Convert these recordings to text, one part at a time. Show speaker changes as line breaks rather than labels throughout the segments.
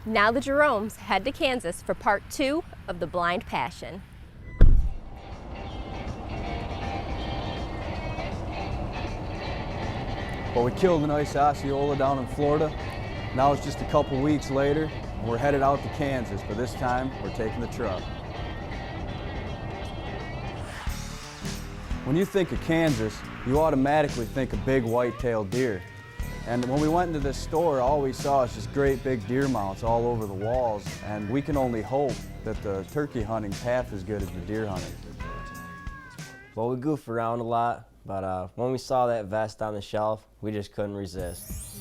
Now the Jeromes head to Kansas for part 2 of the Blind Passion.
Well, we killed a nice Osceola down in Florida. Now it's just a couple weeks later, and we're headed out to Kansas, but this time we're taking the truck. When you think of Kansas, you automatically think of big white-tailed deer. And when we went into this store, all we saw is just great big deer mounts all over the walls, and we can only hope that the turkey hunting's half as good as the deer hunting.
Well, we goof around a lot, but when we saw that vest on the shelf, we just couldn't resist.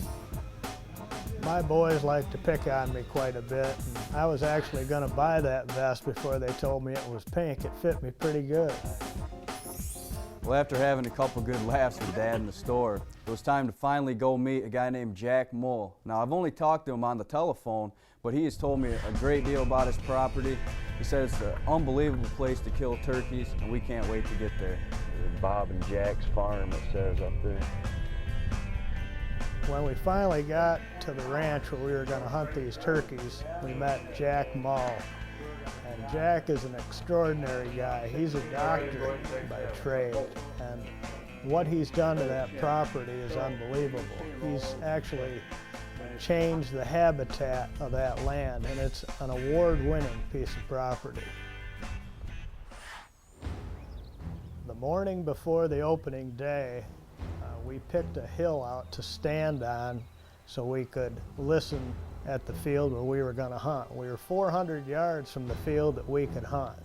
My boys like to pick on me quite a bit, and I was actually going to buy that vest before they told me it was pink. It fit me pretty good.
Well, after having a couple good laughs with Dad in the store, it was time to finally go meet a guy named Jack Mull. Now, I've only talked to him on the telephone, but he has told me a great deal about his property. He said it's an unbelievable place to kill turkeys, and we can't wait to get there.
Bob and Jack's farm, it says up there.
When we finally got to the ranch where we were going to hunt these turkeys, we met Jack Mull. And Jack is an extraordinary guy. He's a doctor by trade, and what he's done to that property is unbelievable. He's actually changed the habitat of that land, and it's an award-winning piece of property. The morning before the opening day, we picked a hill out to stand on so we could listen at the field where we were going to hunt. We were 400 yards from the field that we could hunt.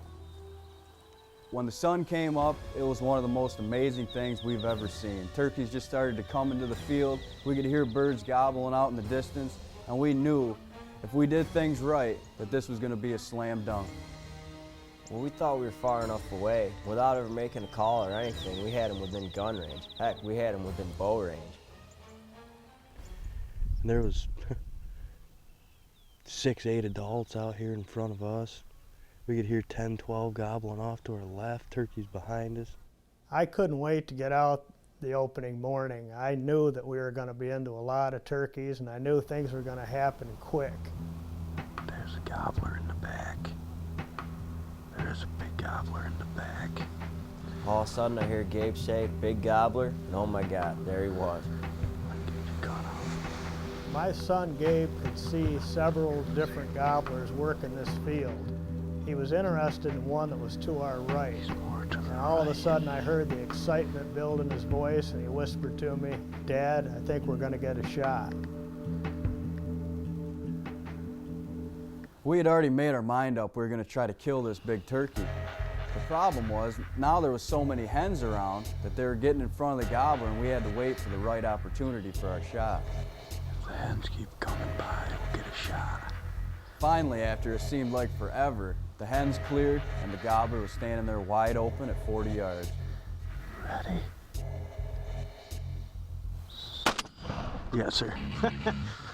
When the sun came up, it was one of the most amazing things we've ever seen. Turkeys just started to come into the field. We could hear birds gobbling out in the distance, and we knew if we did things right that this was going to be a slam dunk.
Well, we thought we were far enough away. Without ever making a call or anything, we had them within gun range. Heck, we had them within bow range.
And there was 6, 8 adults out here in front of us. We could hear 10, 12 gobbling off to our left, turkeys behind us.
I couldn't wait to get out the opening morning. I knew that we were going to be into a lot of turkeys, and I knew things were going to happen quick.
There's a gobbler in the back. There's a big gobbler in the back.
All of a sudden I hear Gabe say, "Big gobbler," and oh my God, there he was.
My son Gabe could see several different gobblers working this field. He was interested in one that was to our right. And all of a sudden I heard the excitement build in his voice, and he whispered to me, "Dad, I think we're going to get a shot."
We had already made our mind up we were going to try to kill this big turkey. The problem was, now there was so many hens around that they were getting in front of the gobbler, and we had to wait for the right opportunity for our shot.
If the hens keep coming by, we'll get a shot.
Finally, after it seemed like forever, the hens cleared and the gobbler was standing there wide open at 40 yards.
Ready? Yes, sir.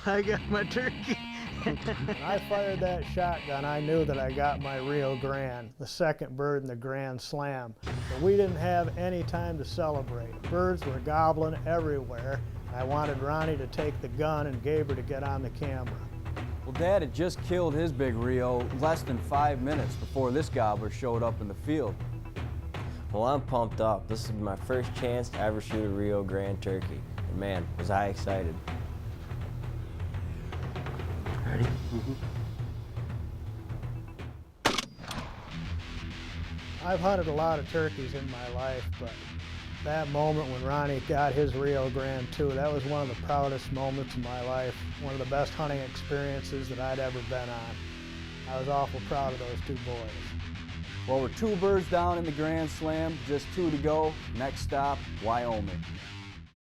I got my turkey. When I fired that shotgun, I knew that I got my Rio Grande, the second bird in the Grand Slam. But we didn't have any time to celebrate. Birds were gobbling everywhere. I wanted Ronnie to take the gun and Gaber to get on the camera.
Well, Dad had just killed his big Rio less than 5 minutes before this gobbler showed up in the field.
Well, I'm pumped up. This is my first chance to ever shoot a Rio Grande turkey. And man, was I excited.
Ready?
I've hunted a lot of turkeys in my life, but that moment when Ronnie got his Rio Grande too, that was one of the proudest moments of my life, one of the best hunting experiences that I'd ever been on. I was awful proud of those two boys.
Well, we're 2 birds down in the Grand Slam, just 2 to go. Next stop, Wyoming.